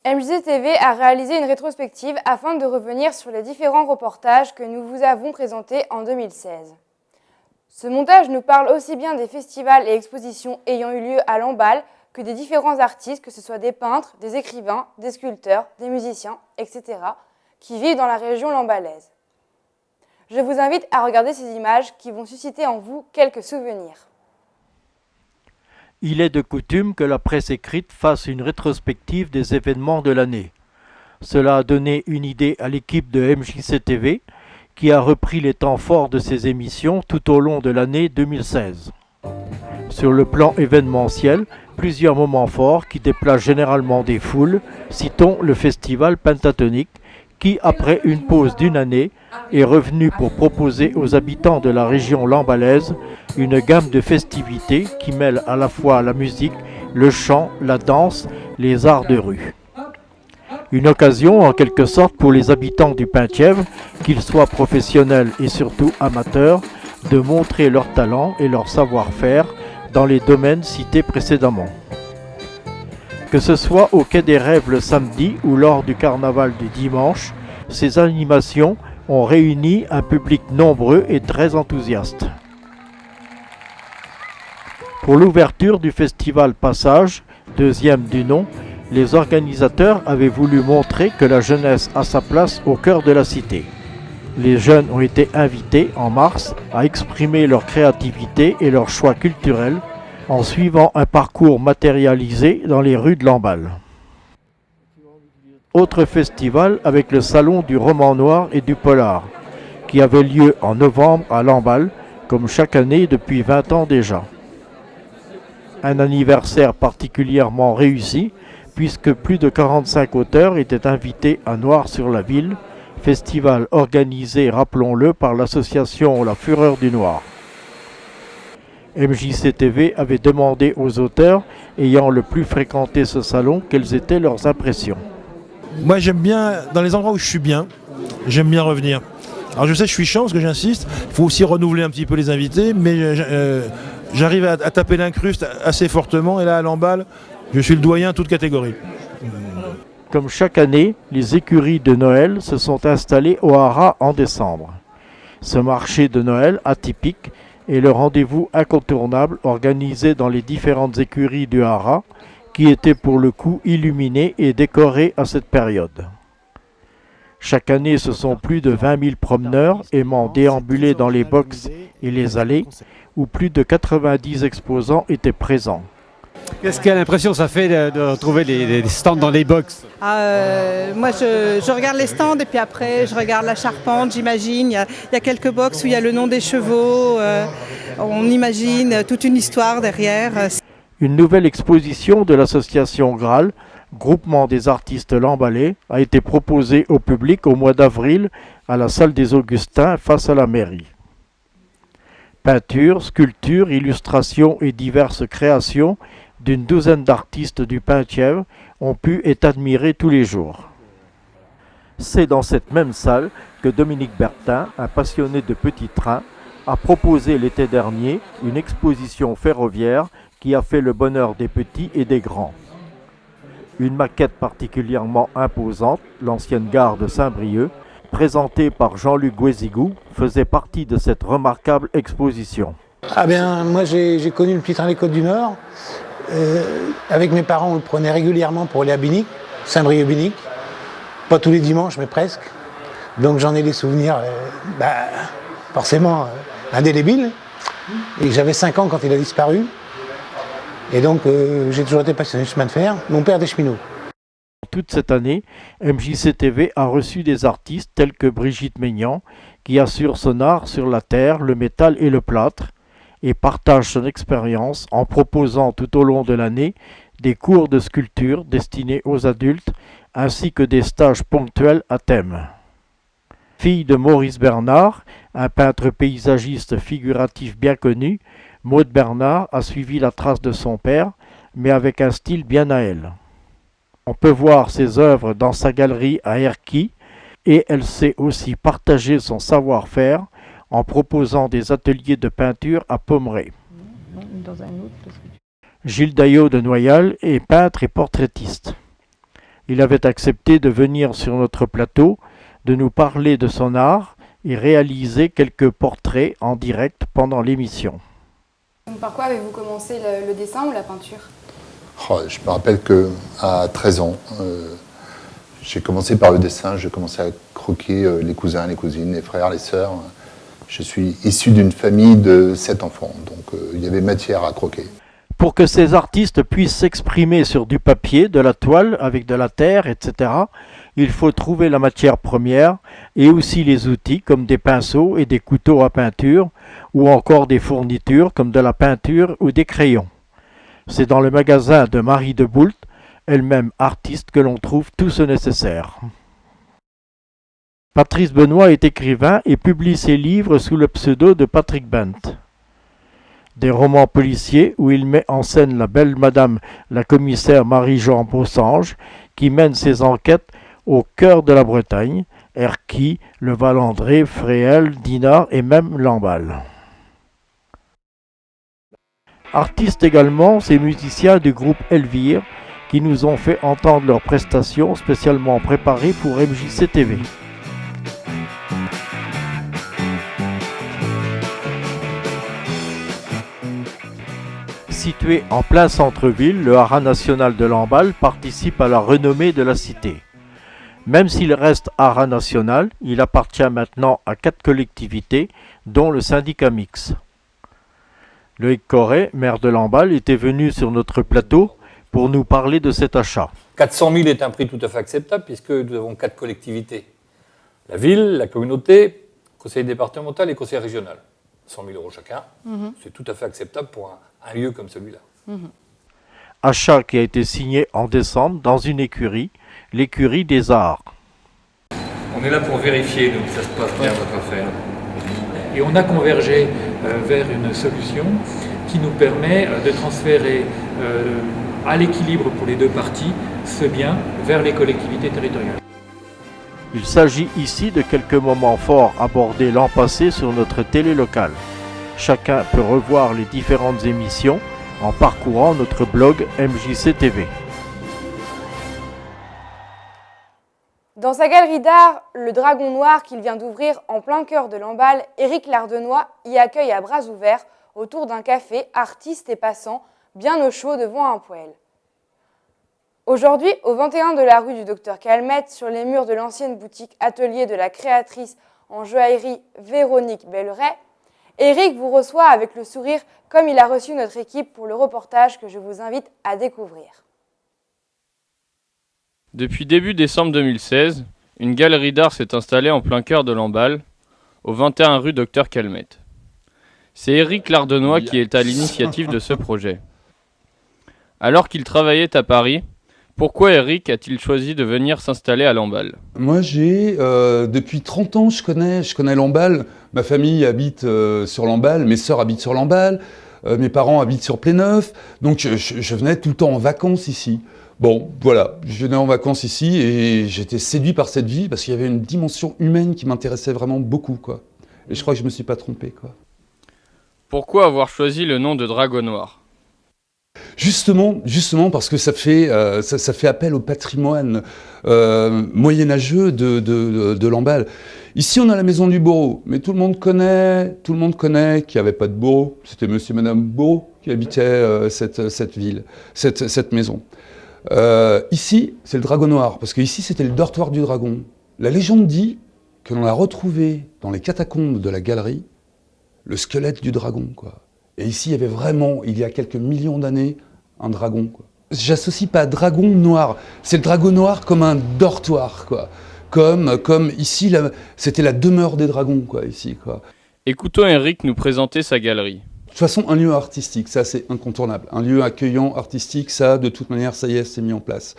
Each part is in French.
MJC-TV a réalisé une rétrospective afin de revenir sur les différents reportages que nous vous avons présentés en 2016. Ce montage nous parle aussi bien des festivals et expositions ayant eu lieu à Lamballe que des différents artistes, que ce soit des peintres, des écrivains, des sculpteurs, des musiciens, etc., qui vivent dans la région lambalaise. Je vous invite à regarder ces images qui vont susciter en vous quelques souvenirs. Il est de coutume que la presse écrite fasse une rétrospective des événements de l'année. Cela a donné une idée à l'équipe de MJC-TV qui a repris les temps forts de ses émissions tout au long de l'année 2016. Sur le plan événementiel, plusieurs moments forts qui déplacent généralement des foules, citons le festival pentatonique qui, après une pause d'une année, est revenu pour proposer aux habitants de la région lambalaise une gamme de festivités qui mêlent à la fois la musique, le chant, la danse, les arts de rue. Une occasion en quelque sorte pour les habitants du Penthièvre, qu'ils soient professionnels et surtout amateurs, de montrer leur talent et leur savoir-faire dans les domaines cités précédemment. Que ce soit au Quai des Rêves le samedi ou lors du carnaval du dimanche, ces animations ont réuni un public nombreux et très enthousiaste. Pour l'ouverture du festival Passage, deuxième du nom, les organisateurs avaient voulu montrer que la jeunesse a sa place au cœur de la cité. Les jeunes ont été invités en mars à exprimer leur créativité et leur choix culturel en suivant un parcours matérialisé dans les rues de Lamballe. Autre festival avec le Salon du roman noir et du polar, qui avait lieu en novembre à Lamballe, comme chaque année depuis 20 ans déjà. Un anniversaire particulièrement réussi, puisque plus de 45 auteurs étaient invités à Noir-sur-la-Ville, festival organisé, rappelons-le, par l'association La Fureur du Noir. MJC-TV avait demandé aux auteurs ayant le plus fréquenté ce salon quelles étaient leurs impressions. Moi j'aime bien, dans les endroits où je suis bien, j'aime bien revenir. Alors je sais que je suis chiant parce que j'insiste, il faut aussi renouveler un petit peu les invités, mais j'arrive à taper l'incruste assez fortement et là à Lamballe, je suis le doyen toute catégorie. Comme chaque année, les écuries de Noël se sont installées au Haras en décembre. Ce marché de Noël atypique est le rendez-vous incontournable organisé dans les différentes écuries du Haras, qui étaient pour le coup illuminées et décorées à cette période. Chaque année, ce sont plus de 20 000 promeneurs aimant déambuler dans les boxes et les allées, où plus de 90 exposants étaient présents. Qu'est-ce quelle impression ça fait de retrouver les stands dans les box? Moi, je regarde les stands et puis après, je regarde la charpente, j'imagine. Il y a quelques box où il y a le nom des chevaux. On imagine toute une histoire derrière. Une nouvelle exposition de l'association Graal, groupement des artistes lambalais, a été proposée au public au mois d'avril à la salle des Augustins face à la mairie. Peinture, sculpture, illustration et diverses créations d'une douzaine d'artistes du Penthièvre ont pu être admirés tous les jours. C'est dans cette même salle que Dominique Bertin, un passionné de petits trains, a proposé l'été dernier une exposition ferroviaire qui a fait le bonheur des petits et des grands. Une maquette particulièrement imposante, l'ancienne gare de Saint-Brieuc, présentée par Jean-Luc Guézigou, faisait partie de cette remarquable exposition. Moi j'ai connu le petit train des Côtes du Nord. Avec mes parents, on le prenait régulièrement pour aller à Binic, Saint-Brieuc-Binic. Pas tous les dimanches, mais presque. Donc j'en ai des souvenirs forcément indélébiles. Et j'avais 5 ans quand il a disparu. Et donc j'ai toujours été passionné de chemin de fer. Mon père des cheminots. Toute cette année, MJC-TV a reçu des artistes tels que Brigitte Maignan, qui assure son art sur la terre, le métal et le plâtre, et partage son expérience en proposant tout au long de l'année des cours de sculpture destinés aux adultes, ainsi que des stages ponctuels à thème. Fille de Maurice Bernard, un peintre paysagiste figuratif bien connu, Maude Bernard a suivi la trace de son père, mais avec un style bien à elle. On peut voir ses œuvres dans sa galerie à Erquy, et elle sait aussi partager son savoir-faire en proposant des ateliers de peinture à Pommeray. Gilles Daillot de Noyal est peintre et portraitiste. Il avait accepté de venir sur notre plateau, de nous parler de son art et réaliser quelques portraits en direct pendant l'émission. Par quoi avez-vous commencé le dessin ou la peinture? Je me rappelle qu'à 13 ans, j'ai commencé par le dessin, j'ai commencé à croquer les cousins, les cousines, les frères, les sœurs. Je suis issu d'une famille de 7 enfants, donc il y avait matière à croquer. Pour que ces artistes puissent s'exprimer sur du papier, de la toile, avec de la terre, etc., il faut trouver la matière première et aussi les outils comme des pinceaux et des couteaux à peinture ou encore des fournitures comme de la peinture ou des crayons. C'est dans le magasin de Marie de Boult, elle-même artiste, que l'on trouve tout ce nécessaire. Patrice Benoît est écrivain et publie ses livres sous le pseudo de Patrick Bent. Des romans policiers où il met en scène la belle madame la commissaire Marie-Jean Bossange qui mène ses enquêtes au cœur de la Bretagne, Erquy, le Valandré, Fréhel, Dinard et même Lamballe. Artistes également, ces musiciens du groupe Elvire qui nous ont fait entendre leurs prestations spécialement préparées pour MJC TV. Situé en plein centre-ville, le haras national de Lamballe participe à la renommée de la cité. Même s'il reste haras national, il appartient maintenant à 4 collectivités, dont le syndicat mixte. Loïc Corret, maire de Lamballe, était venu sur notre plateau pour nous parler de cet achat. 400 000 est un prix tout à fait acceptable puisque nous avons 4 collectivités. La ville, la communauté, conseil départemental et conseil régional. 100 000 € chacun, c'est tout à fait acceptable pour un lieu comme celui-là. Achat qui a été signé en décembre dans une écurie, l'écurie des Arts. On est là pour vérifier donc, que ça se passe bien votre affaire. Et on a convergé vers une solution qui nous permet de transférer à l'équilibre pour les deux parties ce bien vers les collectivités territoriales. Il s'agit ici de quelques moments forts abordés l'an passé sur notre télé locale. Chacun peut revoir les différentes émissions en parcourant notre blog MJC TV. Dans sa galerie d'art, le Dragon Noir qu'il vient d'ouvrir en plein cœur de Lamballe, Éric Lardenois y accueille à bras ouverts autour d'un café, artistes et passants, bien au chaud devant un poêle. Aujourd'hui, au 21 de la rue du Docteur Calmette, sur les murs de l'ancienne boutique atelier de la créatrice en joaillerie Véronique Belleret, Éric vous reçoit avec le sourire comme il a reçu notre équipe pour le reportage que je vous invite à découvrir. Depuis début décembre 2016, une galerie d'art s'est installée en plein cœur de Lamballe, au 21 rue Docteur Calmette. C'est Éric Lardenois qui est à l'initiative de ce projet. Alors qu'il travaillait à Paris, pourquoi Éric a-t-il choisi de venir s'installer à Lamballe? Moi, depuis 30 ans, je connais Lamballe. Ma famille habite sur Lamballe, mes sœurs habitent sur Lamballe, mes parents habitent sur Pléneuf. Donc, je venais tout le temps en vacances ici. Bon, voilà, je venais en vacances ici et j'étais séduit par cette vie parce qu'il y avait une dimension humaine qui m'intéressait vraiment beaucoup, quoi. Et je crois que je me suis pas trompé, quoi. Pourquoi avoir choisi le nom de Dragon Noir? Justement parce que ça fait appel au patrimoine moyenâgeux de Lamballe. Ici, on a la maison du bourreau, mais tout le monde connaît qu'il n'y avait pas de bourreau. C'était monsieur et madame Bourreau qui habitaient cette ville, cette maison. Ici, c'est le Dragon Noir, parce qu'ici, c'était le dortoir du dragon. La légende dit que l'on a retrouvé dans les catacombes de la galerie le squelette du dragon, quoi. Et ici, il y avait vraiment, il y a quelques millions d'années, un dragon, quoi. J'associe pas dragon noir, c'est le dragon noir comme un dortoir, quoi. Comme ici, c'était la demeure des dragons, quoi, ici, quoi. Écoutons Éric nous présenter sa galerie. De toute façon, un lieu artistique, ça c'est incontournable. Un lieu accueillant, artistique, ça, de toute manière, ça y est, c'est mis en place.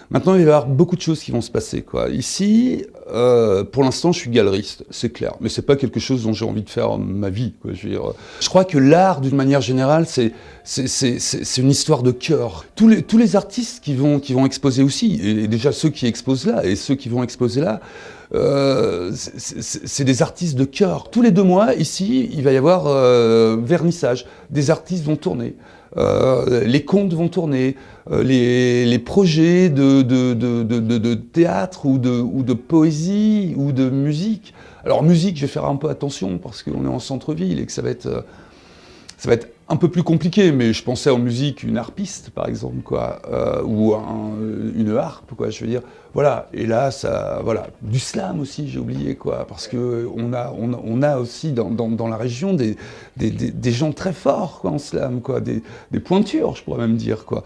Maintenant, il va y avoir beaucoup de choses qui vont se passer, quoi. Ici, pour l'instant, je suis galeriste, c'est clair. Mais c'est pas quelque chose dont j'ai envie de faire ma vie, quoi. Je crois que l'art, d'une manière générale, c'est une histoire de cœur. Tous les artistes qui vont exposer aussi, et déjà ceux qui exposent là, et ceux qui vont exposer là, c'est des artistes de cœur. Tous les 2 mois, ici, il va y avoir vernissage. Des artistes vont tourner. les contes vont tourner, les projets de théâtre ou de poésie ou de musique. Alors musique, je vais faire un peu attention parce qu'on est en centre-ville et que ça va être un peu plus compliqué, mais je pensais en musique une harpiste, par exemple, quoi, ou une harpe, quoi, je veux dire. Voilà, et là, voilà. Du slam aussi, j'ai oublié, quoi, parce qu'on a aussi dans la région des gens très forts, quoi, en slam, quoi, des pointures, je pourrais même dire, quoi.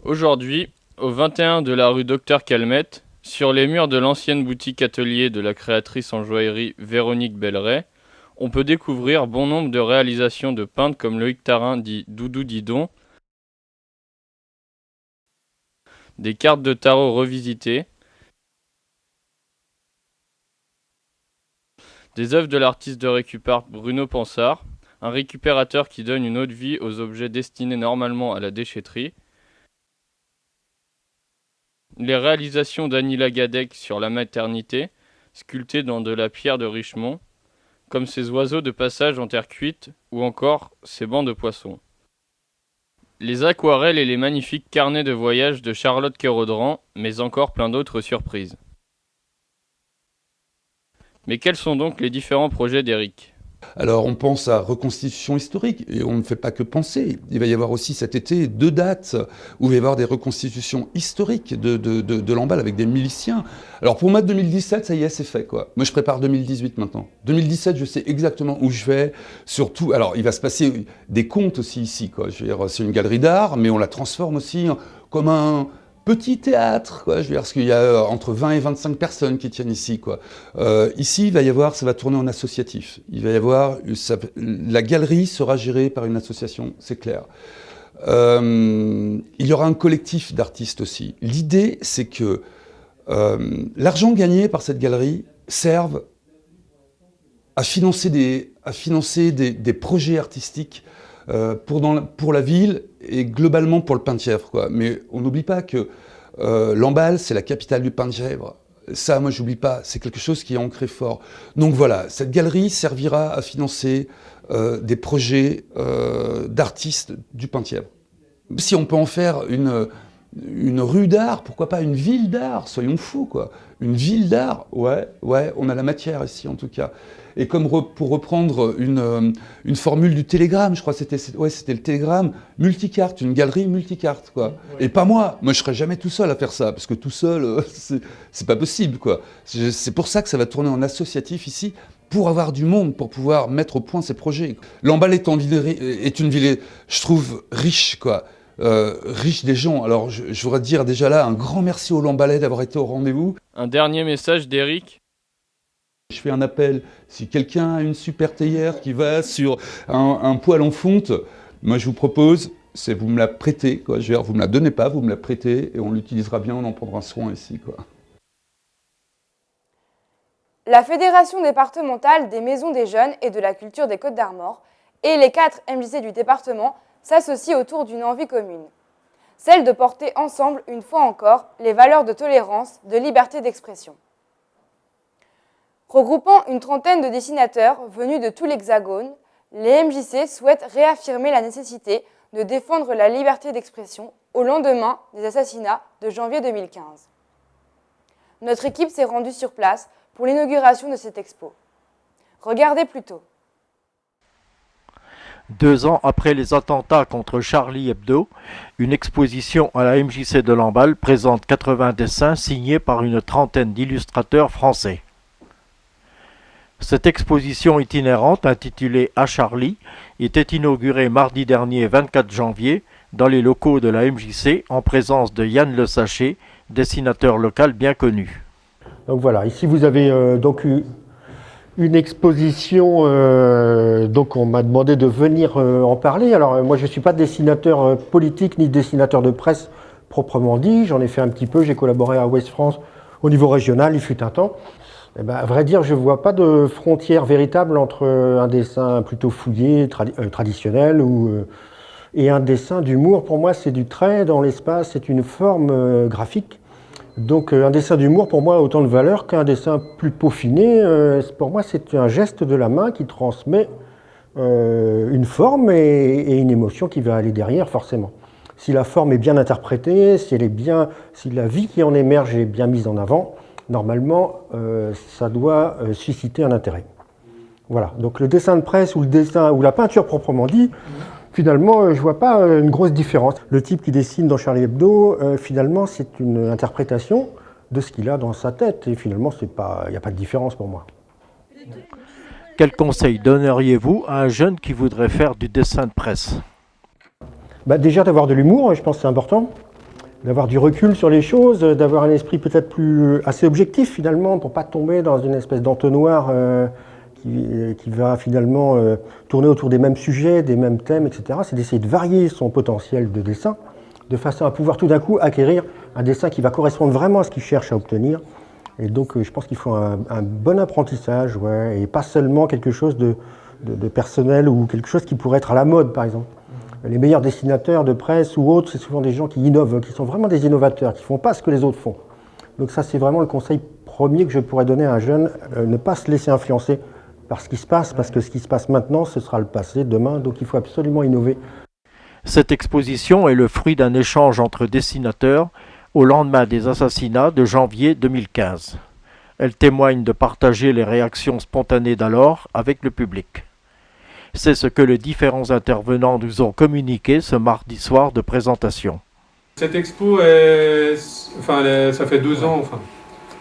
Aujourd'hui, au 21 de la rue Docteur Calmette, sur les murs de l'ancienne boutique atelier de la créatrice en joaillerie Véronique Belleret, on peut découvrir bon nombre de réalisations de peintres comme Loïc Tarin dit Doudou Didon, des cartes de tarot revisitées, des œuvres de l'artiste de récupère Bruno Pansard, un récupérateur qui donne une autre vie aux objets destinés normalement à la déchetterie, les réalisations d'Annie Lagadec sur la maternité, sculptées dans de la pierre de Richemont, comme ces oiseaux de passage en terre cuite, ou encore ces bancs de poissons. Les aquarelles et les magnifiques carnets de voyage de Charlotte Kérodran, mais encore plein d'autres surprises. Mais quels sont donc les différents projets d'Éric ? Alors on pense à reconstitution historique, et on ne fait pas que penser. Il va y avoir aussi cet été 2 dates où il va y avoir des reconstitutions historiques de Lamballe avec des miliciens. Alors pour moi 2017, ça y est, c'est fait, quoi. Moi je prépare 2018 maintenant. 2017, je sais exactement où je vais, surtout... Alors il va se passer des contes aussi ici, quoi. Je veux dire, c'est une galerie d'art, mais on la transforme aussi comme un petit théâtre, quoi. Je veux dire, parce qu'il y a entre 20 et 25 personnes qui tiennent ici, quoi. Ici, il va y avoir, ça va tourner en associatif. Il va y avoir, la galerie sera gérée par une association, c'est clair. Il y aura un collectif d'artistes aussi. L'idée, c'est que l'argent gagné par cette galerie serve à financer des projets artistiques pour la ville et globalement pour le Penthièvre, quoi. Mais on n'oublie pas que Lamballe, c'est la capitale du Penthièvre. Ça, moi, j'oublie pas. C'est quelque chose qui est ancré fort. Donc voilà, cette galerie servira à financer des projets d'artistes du Penthièvre. Si on peut en faire une rue d'art, pourquoi pas une ville d'art, soyons fous, quoi. Une ville d'art, ouais, on a la matière ici, en tout cas. Et comme pour reprendre une formule du Télégramme, je crois que c'était le Télégramme, multicarte, une galerie multicarte, quoi. Et pas moi je serais jamais tout seul à faire ça, parce que tout seul, c'est pas possible, quoi. C'est pour ça que ça va tourner en associatif ici, pour avoir du monde, pour pouvoir mettre au point ces projets. Lamballe est une ville, je trouve, riche, quoi. Riche des gens. Alors je voudrais dire déjà là un grand merci aux Lamballais d'avoir été au rendez-vous. Un dernier message d'Éric. Je fais un appel, si quelqu'un a une super théière qui va sur un poêle en fonte, moi je vous propose, c'est vous me la prêtez, quoi. Je veux dire, vous me la donnez pas, vous me la prêtez et on l'utilisera bien, on en prendra soin ici, quoi. La Fédération départementale des maisons des jeunes et de la culture des Côtes-d'Armor et les 4 MJC du département s'associent autour d'une envie commune, celle de porter ensemble, une fois encore, les valeurs de tolérance, de liberté d'expression. Regroupant une trentaine de dessinateurs venus de tout l'Hexagone, les MJC souhaitent réaffirmer la nécessité de défendre la liberté d'expression au lendemain des assassinats de janvier 2015. Notre équipe s'est rendue sur place pour l'inauguration de cette expo. Regardez plutôt. 2 ans après les attentats contre Charlie Hebdo, une exposition à la MJC de Lamballe présente 80 dessins signés par une trentaine d'illustrateurs français. Cette exposition itinérante, intitulée « À Charlie », était inaugurée mardi dernier 24 janvier dans les locaux de la MJC en présence de Yann Le Sachet, dessinateur local bien connu. Donc voilà, ici vous avez donc une exposition, donc on m'a demandé de venir en parler. Alors moi je ne suis pas dessinateur politique ni dessinateur de presse proprement dit, j'en ai fait un petit peu, j'ai collaboré à Ouest France au niveau régional, il fut un temps. Eh ben, à vrai dire, je ne vois pas de frontière véritable entre un dessin plutôt fouillé, traditionnel, et un dessin d'humour. Pour moi, c'est du trait dans l'espace, c'est une forme graphique. Donc un dessin d'humour, pour moi, a autant de valeur qu'un dessin plus peaufiné. Pour moi, c'est un geste de la main qui transmet une forme et une émotion qui va aller derrière, forcément. Si la forme est bien interprétée, si la vie qui en émerge est bien mise en avant, normalement, ça doit susciter un intérêt. Voilà. Donc le dessin de presse ou la peinture proprement dit, finalement, je ne vois pas une grosse différence. Le type qui dessine dans Charlie Hebdo, finalement, c'est une interprétation de ce qu'il a dans sa tête. Et finalement, il n'y a pas de différence pour moi. Quel conseil donneriez-vous à un jeune qui voudrait faire du dessin de presse ? Déjà d'avoir de l'humour, je pense que c'est important. D'avoir du recul sur les choses, d'avoir un esprit peut-être assez objectif finalement, pour ne pas tomber dans une espèce d'entonnoir qui va finalement tourner autour des mêmes sujets, des mêmes thèmes, etc. C'est d'essayer de varier son potentiel de dessin, de façon à pouvoir tout d'un coup acquérir un dessin qui va correspondre vraiment à ce qu'il cherche à obtenir. Et donc je pense qu'il faut un bon apprentissage, et pas seulement quelque chose de personnel ou quelque chose qui pourrait être à la mode par exemple. Les meilleurs dessinateurs de presse ou autres, c'est souvent des gens qui innovent, qui sont vraiment des innovateurs, qui ne font pas ce que les autres font. Donc ça, c'est vraiment le conseil premier que je pourrais donner à un jeune, ne pas se laisser influencer par ce qui se passe, parce que ce qui se passe maintenant, ce sera le passé demain, donc il faut absolument innover. Cette exposition est le fruit d'un échange entre dessinateurs au lendemain des assassinats de janvier 2015. Elle témoigne de partager les réactions spontanées d'alors avec le public. C'est ce que les différents intervenants nous ont communiqué ce mardi soir de présentation. Cette expo, ça fait 2 ans,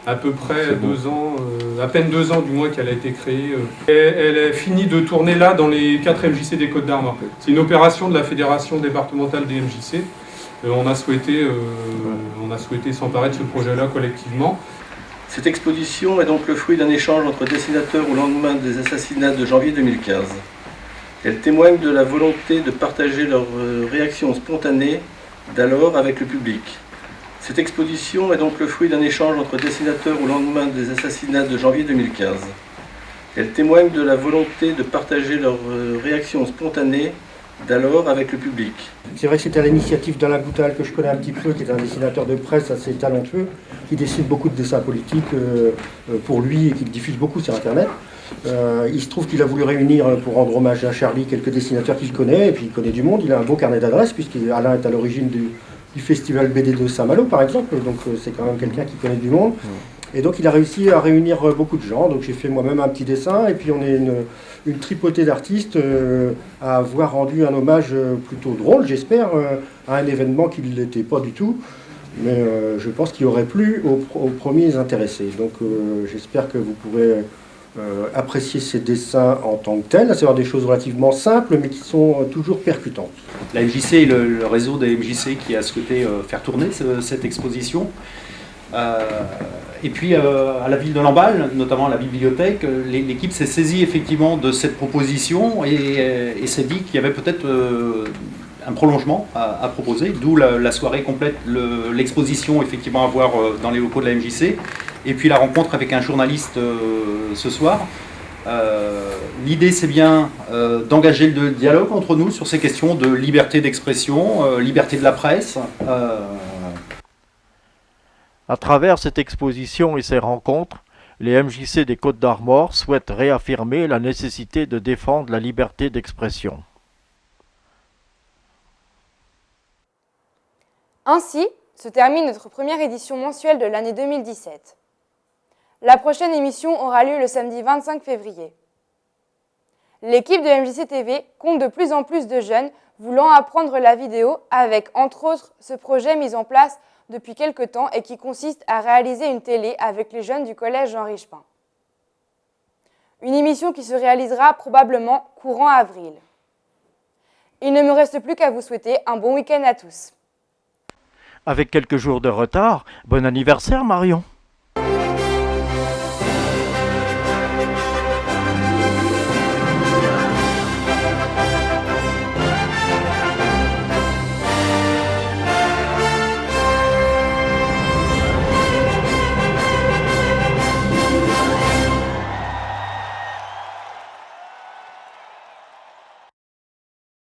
à peu près 2 ans, à peine 2 ans du moins qu'elle a été créée. Elle est finie de tourner là dans les 4 MJC des Côtes-d'Armor. C'est une opération de la Fédération départementale des MJC. On a souhaité s'emparer de ce projet-là collectivement. Cette exposition est donc le fruit d'un échange entre dessinateurs au lendemain des assassinats de janvier 2015. Elle témoigne de la volonté de partager leurs réactions spontanées d'alors avec le public. Cette exposition est donc le fruit d'un échange entre dessinateurs au lendemain des assassinats de janvier 2015. Elle témoigne de la volonté de partager leurs réactions spontanées d'alors avec le public. C'est vrai que c'était à l'initiative d'Alain Boutal, que je connais un petit peu, qui est un dessinateur de presse assez talentueux, qui dessine beaucoup de dessins politiques pour lui et qui le diffuse beaucoup sur Internet. Il se trouve qu'il a voulu réunir, pour rendre hommage à Charlie, quelques dessinateurs qu'il connaît, et puis il connaît du monde. Il a un beau carnet d'adresses, puisqu'Alain est à l'origine du festival BD de Saint-Malo, par exemple, donc c'est quand même quelqu'un qui connaît du monde. Et donc il a réussi à réunir beaucoup de gens, donc j'ai fait moi-même un petit dessin, et puis on est une tripotée d'artistes à avoir rendu un hommage plutôt drôle, j'espère, à un événement qui ne l'était pas du tout, mais je pense qu'il aurait plu aux premiers intéressés. Donc j'espère que vous pourrez apprécier ces dessins en tant que tels, à savoir des choses relativement simples, mais qui sont toujours percutantes. La MJC est le réseau des MJC qui a souhaité faire tourner cette exposition. Et puis à la ville de Lamballe, notamment à la bibliothèque, l'équipe s'est saisie effectivement de cette proposition et s'est dit qu'il y avait peut-être un prolongement à proposer, d'où la soirée complète, l'exposition effectivement à voir dans les locaux de la MJC, et puis la rencontre avec un journaliste ce soir. L'idée c'est bien d'engager le dialogue entre nous sur ces questions de liberté d'expression, liberté de la presse. À travers cette exposition et ces rencontres, les MJC des Côtes-d'Armor souhaitent réaffirmer la nécessité de défendre la liberté d'expression. Ainsi se termine notre première édition mensuelle de l'année 2017. La prochaine émission aura lieu le samedi 25 février. L'équipe de MJC TV compte de plus en plus de jeunes voulant apprendre la vidéo avec, entre autres, ce projet mis en place depuis quelque temps et qui consiste à réaliser une télé avec les jeunes du collège Jean Richepin. Une émission qui se réalisera probablement courant avril. Il ne me reste plus qu'à vous souhaiter un bon week-end à tous. Avec quelques jours de retard, bon anniversaire Marion.